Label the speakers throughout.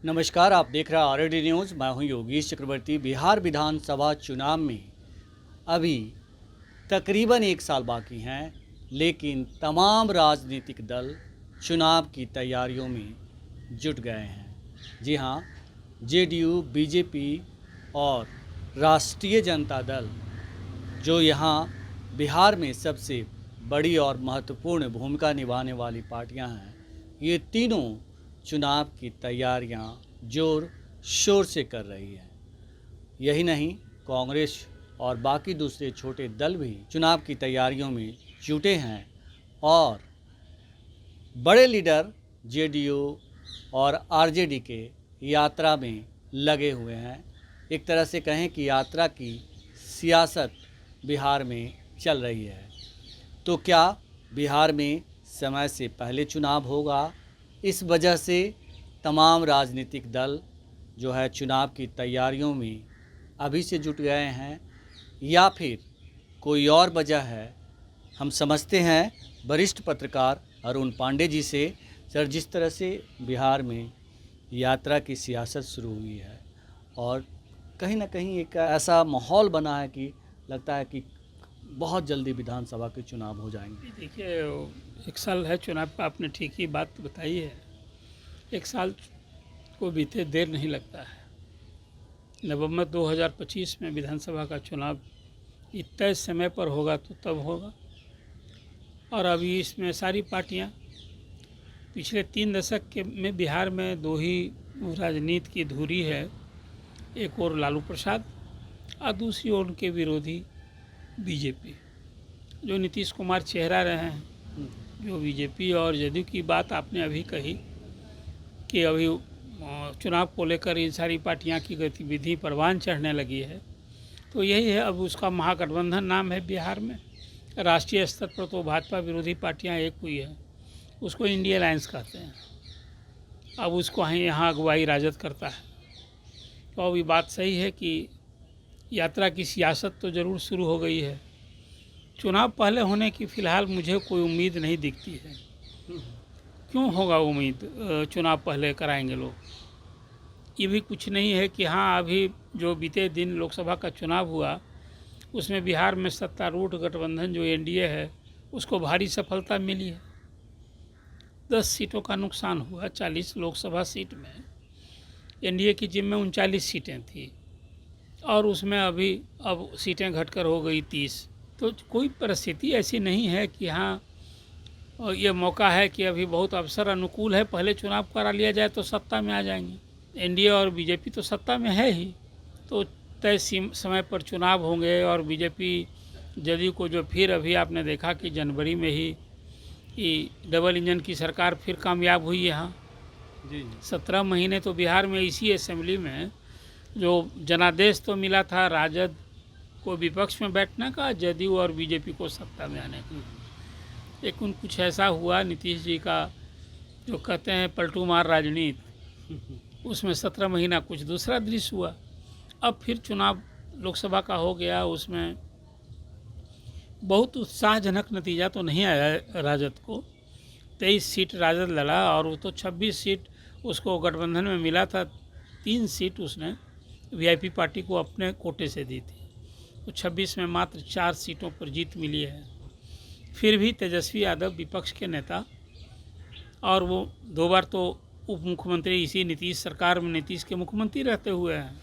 Speaker 1: नमस्कार, आप देख रहे हैं आरडी न्यूज़। मैं हूं योगेश चक्रवर्ती। बिहार विधानसभा चुनाव में अभी तकरीबन एक साल बाकी हैं, लेकिन तमाम राजनीतिक दल चुनाव की तैयारियों में जुट गए हैं। जी हां, जेडीयू, बीजेपी और राष्ट्रीय जनता दल, जो यहां बिहार में सबसे बड़ी और महत्वपूर्ण भूमिका निभाने वाली पार्टियां हैं, ये तीनों चुनाव की तैयारियां जोर शोर से कर रही है। यही नहीं, कांग्रेस और बाकी दूसरे छोटे दल भी चुनाव की तैयारियों में जुटे हैं और बड़े लीडर जेडीयू और आरजेडी के यात्रा में लगे हुए हैं। एक तरह से कहें कि यात्रा की सियासत बिहार में चल रही है। तो क्या बिहार में समय से पहले चुनाव होगा? इस वजह से तमाम राजनीतिक दल जो है चुनाव की तैयारियों में अभी से जुट गए हैं, या फिर कोई और वजह है? हम समझते हैं वरिष्ठ पत्रकार अरुण पांडे जी से। सर, जिस तरह से बिहार में यात्रा की सियासत शुरू हुई है और कहीं ना कहीं एक ऐसा माहौल बना है कि लगता है कि बहुत जल्दी विधानसभा के चुनाव हो जाएंगे।
Speaker 2: देखिए, एक साल है चुनाव का, आपने ठीक ही बात बताई है। एक साल को बीते देर नहीं लगता है। नवंबर 2025 में विधानसभा का चुनाव तय समय पर होगा तो तब होगा। और अभी इसमें सारी पार्टियां, पिछले 3 दशक के में बिहार में दो ही राजनीति की धुरी है। एक और लालू प्रसाद और दूसरी ओर उनके विरोधी बीजेपी। जो नीतीश कुमार चेहरा रहे हैं, जो बीजेपी और जदयू की बात आपने अभी कही कि अभी चुनाव को लेकर इन सारी पार्टियां की गतिविधि परवान चढ़ने लगी है, तो यही है। अब उसका महागठबंधन नाम है बिहार में। राष्ट्रीय स्तर पर तो भाजपा विरोधी पार्टियां एक हुई है, उसको इंडिया अलायंस कहते हैं। अब उसको यहाँ अगुवाई राजद करता है। तो अब ये बात सही है कि यात्रा की सियासत तो ज़रूर शुरू हो गई है। चुनाव पहले होने की फ़िलहाल मुझे कोई उम्मीद नहीं दिखती है। क्यों होगा उम्मीद? चुनाव पहले कराएंगे लोग, ये भी कुछ नहीं है कि हाँ, अभी जो बीते दिन लोकसभा का चुनाव हुआ उसमें बिहार में सत्तारूढ़ गठबंधन जो एनडीए है उसको भारी सफलता मिली है। 10 सीटों का नुकसान हुआ। 40 लोकसभा सीट में एनडीए की जिम्मे 39 सीटें थी और उसमें अभी अब सीटें घटकर हो गई 30। तो कोई परिस्थिति ऐसी नहीं है कि हाँ, और ये मौका है कि अभी बहुत अवसर अनुकूल है, पहले चुनाव करा लिया जाए तो सत्ता में आ जाएंगे। एनडीए और बीजेपी तो सत्ता में है ही, तो तय समय पर चुनाव होंगे। और बीजेपी जदयू को जो फिर अभी आपने देखा कि जनवरी में ही डबल इंजन की सरकार फिर कामयाब हुई यहाँ।
Speaker 1: जी
Speaker 2: 17 महीने तो बिहार में इसी असेंबली में जो जनादेश तो मिला था राजद को विपक्ष में बैठने का, जदयू और बीजेपी को सत्ता में आने का। लेकिन कुछ ऐसा हुआ, नीतीश जी का जो कहते हैं पलटू मार राजनीति, उसमें 17 महीना कुछ दूसरा दृश्य हुआ। अब फिर चुनाव लोकसभा का हो गया, उसमें बहुत उत्साहजनक नतीजा तो नहीं आया राजद को। 23 सीट राजद लड़ा और वो तो 26 सीट उसको गठबंधन में मिला था। 3 सीट उसने वीआईपी पार्टी को अपने कोटे से दी थी, तो 26 में मात्र 4 सीटों पर जीत मिली है। फिर भी तेजस्वी यादव विपक्ष के नेता, और वो 2 बार तो उप मुख्यमंत्री इसी नीतीश सरकार में नीतीश के मुख्यमंत्री रहते हुए हैं।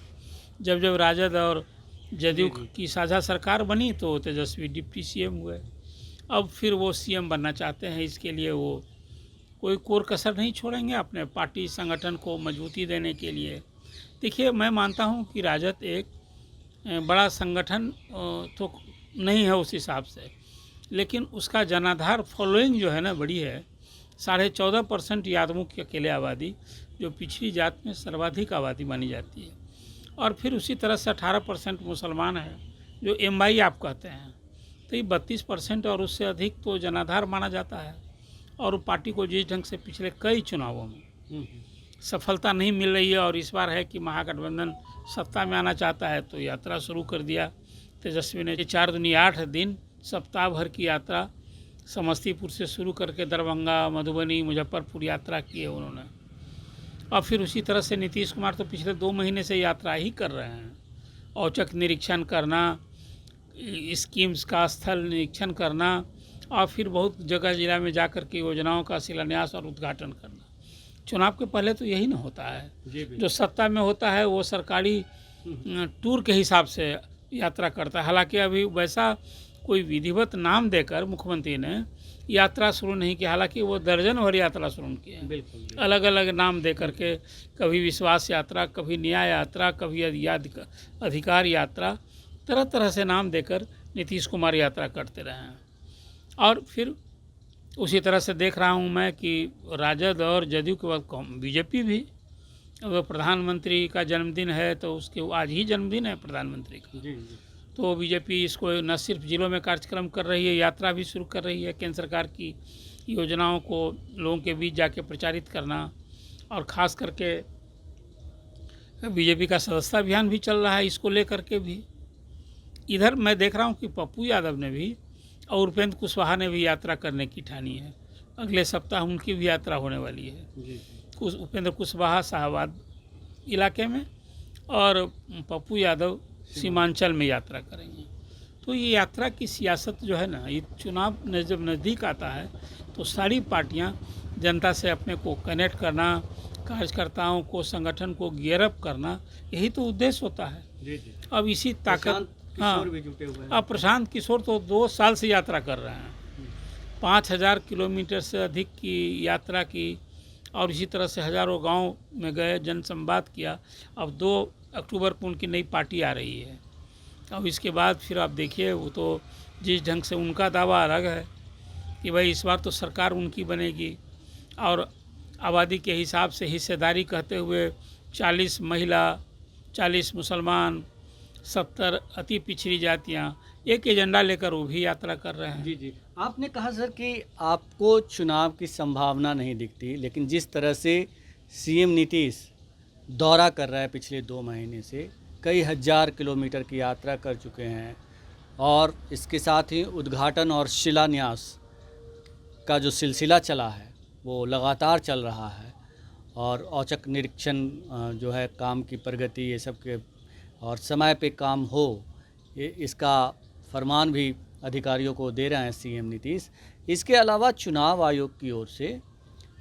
Speaker 2: जब जब राजद और जदयू की साझा सरकार बनी तो तेजस्वी डिप्टी सीएम हुए। अब फिर वो सीएम बनना चाहते हैं, इसके लिए वो कोई कोर कसर नहीं छोड़ेंगे अपने पार्टी संगठन को मजबूती देने के लिए। देखिए, मैं मानता हूँ कि राजद एक बड़ा संगठन तो नहीं है उस हिसाब से, लेकिन उसका जनाधार फॉलोइंग जो है ना बड़ी है। 14.5% यादवों की अकेले आबादी, जो पिछड़ी जात में सर्वाधिक आबादी मानी जाती है। और फिर उसी तरह से 18% मुसलमान है, जो एमवाई आप कहते हैं। तो ये 32% और उससे अधिक तो जनाधार माना जाता है। और पार्टी को जिस ढंग से पिछले कई चुनावों में सफलता नहीं मिल रही है, और इस बार है कि महागठबंधन सत्ता में आना चाहता है, तो यात्रा शुरू कर दिया तेजस्वी ने। 4 दूनी 8 दिन सप्ताह भर की यात्रा समस्तीपुर से शुरू करके दरभंगा, मधुबनी, मुजफ्फरपुर यात्रा की है उन्होंने। और फिर उसी तरह से नीतीश कुमार तो पिछले 2 महीने से यात्रा ही कर रहे हैं। औचक निरीक्षण करना, स्कीम्स का स्थल निरीक्षण करना और फिर बहुत जगह जिला में जाकर के योजनाओं का शिलान्यास और उद्घाटन करना। चुनाव के पहले तो यही ना होता है। जो सत्ता में होता है वो सरकारी टूर के हिसाब से यात्रा करता है। हालांकि अभी वैसा कोई विधिवत नाम देकर मुख्यमंत्री ने यात्रा शुरू नहीं की, हालांकि वो दर्जन भर यात्रा शुरू की है।
Speaker 1: बिल्कुल।
Speaker 2: अलग अलग नाम दे करके, कभी विश्वास यात्रा, कभी न्याय यात्रा, कभी अधिकार यात्रा, तरह तरह से नाम देकर नीतीश कुमार यात्रा करते रहे हैं। और फिर उसी तरह से देख रहा हूँ मैं कि राजद और जदयू के बाद बीजेपी भी, वो प्रधानमंत्री का जन्मदिन है तो उसके आज ही जन्मदिन है प्रधानमंत्री का,
Speaker 1: जी।
Speaker 2: तो बीजेपी इसको न सिर्फ जिलों में कार्यक्रम कर रही है, यात्रा भी शुरू कर रही है। केंद्र सरकार की योजनाओं को लोगों के बीच जाके प्रचारित करना, और ख़ास करके बीजेपी का सदस्यता अभियान भी चल रहा है इसको लेकर के भी। इधर मैं देख रहा हूँ कि पप्पू यादव ने भी और उपेंद्र कुशवाहा ने भी यात्रा करने की ठानी है। अगले सप्ताह उनकी भी यात्रा होने वाली है।
Speaker 1: जी।
Speaker 2: उपेंद्र कुशवाहा शाहबाद इलाके में और पप्पू यादव सीमांचल में यात्रा करेंगे। तो ये यात्रा की सियासत जो है ना, ये चुनाव जब नज़दीक आता है तो सारी पार्टियां जनता से अपने को कनेक्ट करना, कार्यकर्ताओं को, संगठन को गियर अप करना, यही तो उद्देश्य होता है।
Speaker 1: जी जी।
Speaker 2: अब इसी ताकत, हाँ,
Speaker 1: भी जुटे हुए हैं।
Speaker 2: अब प्रशांत किशोर तो 2 साल से यात्रा कर रहे हैं, 5000 किलोमीटर से अधिक की यात्रा की, और इसी तरह से हज़ारों गांव में गए, जनसंवाद किया। अब 2 अक्टूबर को उनकी नई पार्टी आ रही है। अब इसके बाद फिर आप देखिए, वो तो जिस ढंग से उनका दावा अलग है कि भाई इस बार तो सरकार उनकी बनेगी, और आबादी के हिसाब से हिस्सेदारी कहते हुए 40 महिला, 40 मुसलमान, 70 अति पिछड़ी जातियां, एक एजेंडा लेकर वो भी यात्रा कर रहे हैं।
Speaker 1: जी जी। आपने कहा सर कि आपको चुनाव की संभावना नहीं दिखती, लेकिन जिस तरह से सीएम नीतीश दौरा कर रहा है पिछले 2 महीने से, कई हज़ार किलोमीटर की यात्रा कर चुके हैं, और इसके साथ ही उद्घाटन और शिलान्यास का जो सिलसिला चला है वो लगातार चल रहा है, और औचक निरीक्षण जो है, काम की प्रगति, ये सब के, और समय पे काम हो, ये इसका फरमान भी अधिकारियों को दे रहे हैं सीएम नीतीश। इसके अलावा चुनाव आयोग की ओर से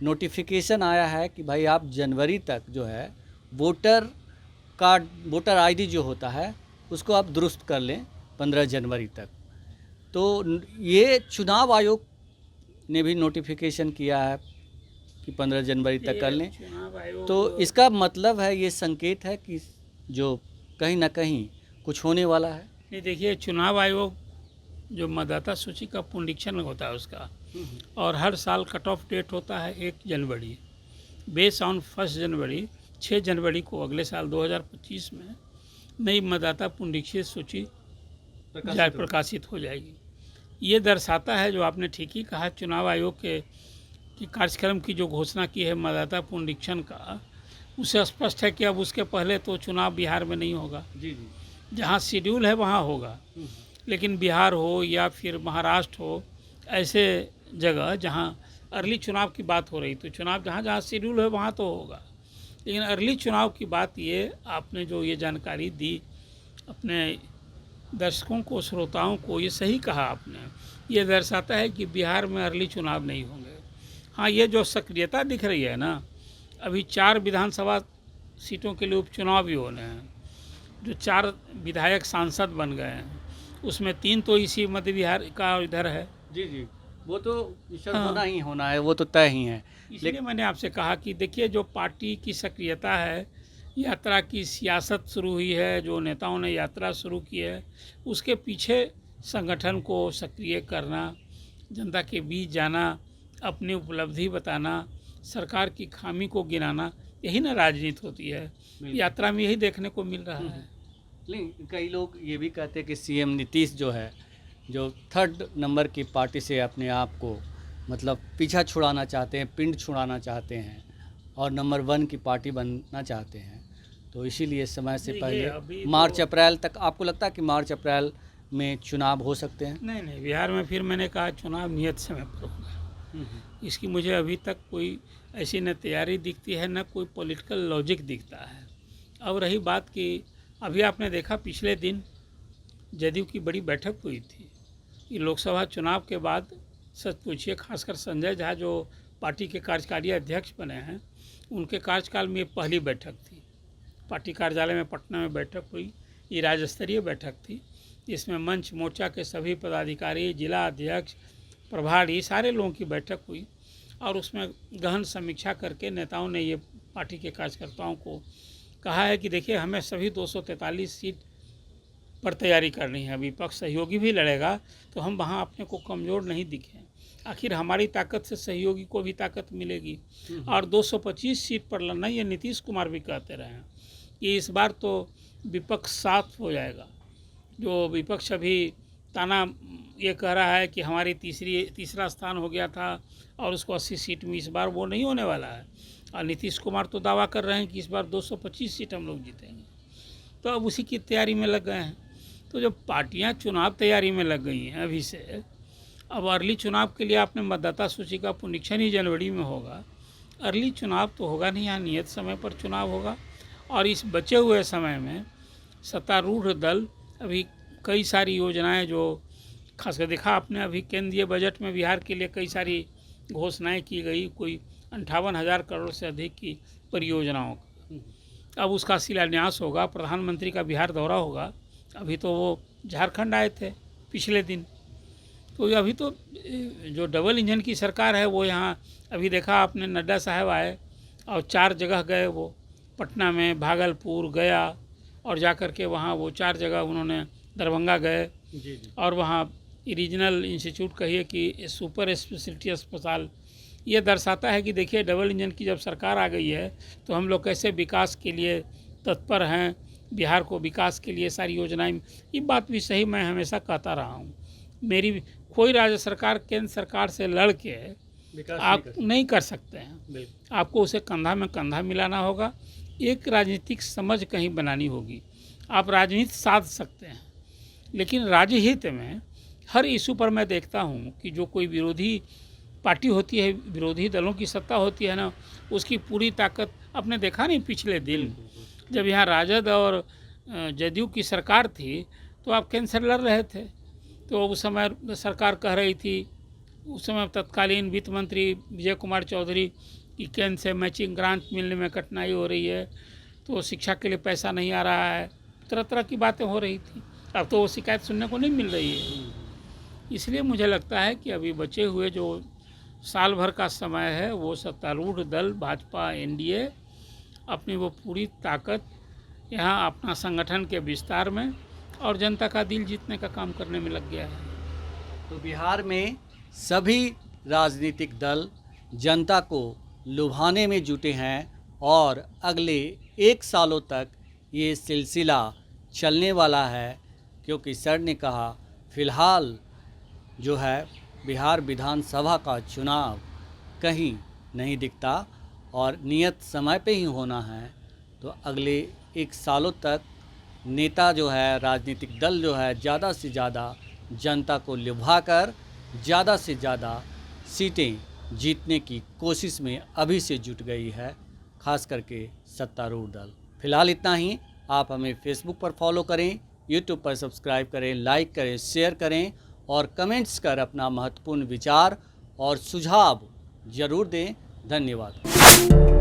Speaker 1: नोटिफिकेशन आया है कि भाई आप जनवरी तक जो है वोटर कार्ड, वोटर आईडी जो होता है उसको आप दुरुस्त कर लें 15 जनवरी तक। तो ये चुनाव आयोग ने भी नोटिफिकेशन किया है कि 15 जनवरी तक कर लें। तो इसका मतलब है, ये संकेत है कि जो कहीं ना कहीं कुछ होने वाला है।
Speaker 2: नहीं, देखिए, चुनाव आयोग जो मतदाता सूची का पुनरीक्षण होता है उसका, और हर साल कट ऑफ डेट होता है 1 जनवरी। बेस ऑन 1 जनवरी, 6 जनवरी को अगले साल 2025 में नई मतदाता पुनरीक्षित सूची प्रकाशित हो जाएगी। ये दर्शाता है, जो आपने ठीक ही कहा, चुनाव आयोग के कार्यक्रम की जो घोषणा की है मतदाता पुनरीक्षण का, उससे स्पष्ट है कि अब उसके पहले तो चुनाव बिहार में नहीं होगा।
Speaker 1: जी जी।
Speaker 2: जहाँ शेड्यूल है वहाँ होगा, लेकिन बिहार हो या फिर महाराष्ट्र हो, ऐसे जगह जहाँ अर्ली चुनाव की बात हो रही, तो चुनाव जहाँ जहाँ शेड्यूल है वहाँ तो होगा। लेकिन अर्ली चुनाव की बात, ये आपने जो ये जानकारी दी अपने दर्शकों को, श्रोताओं को, ये सही कहा आपने। ये दर्शाता है कि बिहार में अर्ली चुनाव नहीं होंगे। हाँ, ये जो सक्रियता दिख रही है ना, अभी 4 विधानसभा सीटों के लिए उपचुनाव भी होने हैं, जो 4 विधायक सांसद बन गए हैं, उसमें 3 तो इसी मध्य बिहार का इधर है।
Speaker 1: जी जी, वो तो
Speaker 2: हाँ,
Speaker 1: होना ही होना है, वो तो तय ही है।
Speaker 2: इसलिए मैंने आपसे कहा कि देखिए, जो पार्टी की सक्रियता है, यात्रा की सियासत शुरू हुई है, जो नेताओं ने यात्रा शुरू की है, उसके पीछे संगठन को सक्रिय करना, जनता के बीच जाना, अपनी उपलब्धि बताना, सरकार की खामी को गिनाना, यही ना राजनीति होती है। यात्रा में यही देखने को मिल रहा है।
Speaker 1: लेकिन कई लोग ये भी कहते हैं कि सीएम नीतीश जो है, जो 3rd नंबर की पार्टी से अपने आप को मतलब पीछा छुड़ाना चाहते हैं, पिंड छुड़ाना चाहते हैं, और नंबर 1 की पार्टी बनना चाहते हैं। तो इसीलिए समय से पहले मार्च अप्रैल तक, आपको लगता है कि मार्च अप्रैल में चुनाव हो सकते हैं?
Speaker 2: नहीं, बिहार में फिर मैंने कहा चुनाव नियत समय पर होगा। इसकी मुझे अभी तक कोई ऐसी न तैयारी दिखती है, न कोई पॉलिटिकल लॉजिक दिखता है। अब रही बात कि अभी आपने देखा पिछले दिन जदयू की बड़ी बैठक हुई थी। ये लोकसभा चुनाव के बाद सच पूछिए, खासकर संजय झा जो पार्टी के कार्यकारी अध्यक्ष बने हैं, उनके कार्यकाल में ये पहली बैठक थी। पार्टी कार्यालय में पटना में बैठक हुई। ये राज्य स्तरीय बैठक थी। इसमें मंच मोर्चा के सभी पदाधिकारी, जिला अध्यक्ष, प्रभारी, सारे लोगों की बैठक हुई और उसमें गहन समीक्षा करके नेताओं ने ये पार्टी के कार्यकर्ताओं को कहा है कि देखिए, हमें सभी 243 सीट पर तैयारी करनी है। विपक्ष सहयोगी भी लड़ेगा तो हम वहाँ अपने को कमज़ोर नहीं दिखें। आखिर हमारी ताकत से सहयोगी को भी ताकत मिलेगी। और 225 सीट पर लड़ना, ये नीतीश कुमार भी कहते रहे हैं कि इस बार तो विपक्ष साफ हो जाएगा। जो विपक्ष अभी ताना ये कह रहा है कि हमारी तीसरा स्थान हो गया था और उसको 80 सीट में, इस बार वो नहीं होने वाला है। और नीतीश कुमार तो दावा कर रहे हैं कि इस बार 225 सीट हम लोग जीतेंगे। तो अब उसी की तैयारी में लग गए हैं। तो जब पार्टियां चुनाव तैयारी में लग गई हैं अभी से, अब अर्ली चुनाव के लिए आपने मतदाता सूची का पुनरीक्षण ही जनवरी में होगा। अर्ली चुनाव तो होगा नहीं, यहाँ नियत समय पर चुनाव होगा। और इस बचे हुए समय में सत्तारूढ़ दल अभी कई सारी योजनाएं, जो खासकर देखा आपने अभी केंद्रीय बजट में बिहार के लिए कई सारी घोषणाएं की गई, कोई 58,000 करोड़ से अधिक की परियोजनाओं का। अब उसका शिलान्यास होगा, प्रधानमंत्री का बिहार दौरा होगा। अभी तो वो झारखंड आए थे पिछले दिन। तो अभी तो जो डबल इंजन की सरकार है वो यहाँ, अभी देखा आपने नड्डा साहब आए और 4 जगह गए, वो पटना में, भागलपुर, गया और जा कर के वहाँ वो 4 जगह उन्होंने, दरभंगा गए और वहाँ रीजनल इंस्टीट्यूट कहिए कि सुपर स्पेशलिटी अस्पताल। ये दर्शाता है कि देखिए, डबल इंजन की जब सरकार आ गई है तो हम लोग कैसे विकास के लिए तत्पर हैं। बिहार को विकास के लिए सारी योजनाएं, ये बात भी सही मैं हमेशा कहता रहा हूँ। मेरी कोई राज्य सरकार केंद्र सरकार से लड़ के आप नहीं कर सकते हैं। आपको उसे कंधा में कंधा मिलाना होगा। एक राजनीतिक समझ कहीं बनानी होगी। आप राजनीति साध सकते हैं, लेकिन राज्य हित में हर इशू पर मैं देखता हूँ कि जो कोई विरोधी पार्टी होती है, विरोधी दलों की सत्ता होती है ना, उसकी पूरी ताकत, आपने देखा नहीं पिछले दिन जब यहाँ राजद और जदयू की सरकार थी तो आप केंद्र से लड़ रहे थे। तो उस समय सरकार कह रही थी, उस समय तत्कालीन वित्त मंत्री विजय कुमार चौधरी की केंद्र से मैचिंग ग्रांट मिलने में कठिनाई हो रही है, तो शिक्षा के लिए पैसा नहीं आ रहा है, तरह तरह की बातें हो रही थी। अब तो वो शिकायत सुनने को नहीं मिल रही है। इसलिए मुझे लगता है कि अभी बचे हुए जो साल भर का समय है, वो सत्तारूढ़ दल भाजपा एनडीए अपनी वो पूरी ताकत यहाँ अपना संगठन के विस्तार में और जनता का दिल जीतने का काम करने में लग गया है।
Speaker 1: तो बिहार में सभी राजनीतिक दल जनता को लुभाने में जुटे हैं और अगले 1 सालों तक ये सिलसिला चलने वाला है, क्योंकि सर ने कहा फिलहाल जो है बिहार विधानसभा का चुनाव कहीं नहीं दिखता और नियत समय पे ही होना है। तो अगले 1 सालों तक नेता जो है, राजनीतिक दल जो है, ज़्यादा से ज़्यादा जनता को लुभाकर ज़्यादा से ज़्यादा सीटें जीतने की कोशिश में अभी से जुट गई है, खास करके सत्तारूढ़ दल। फिलहाल इतना ही। आप हमें फेसबुक पर फॉलो करें, यूट्यूब पर सब्सक्राइब करें, लाइक करें, शेयर करें और कमेंट्स कर अपना महत्वपूर्ण विचार और सुझाव ज़रूर दें। धन्यवाद।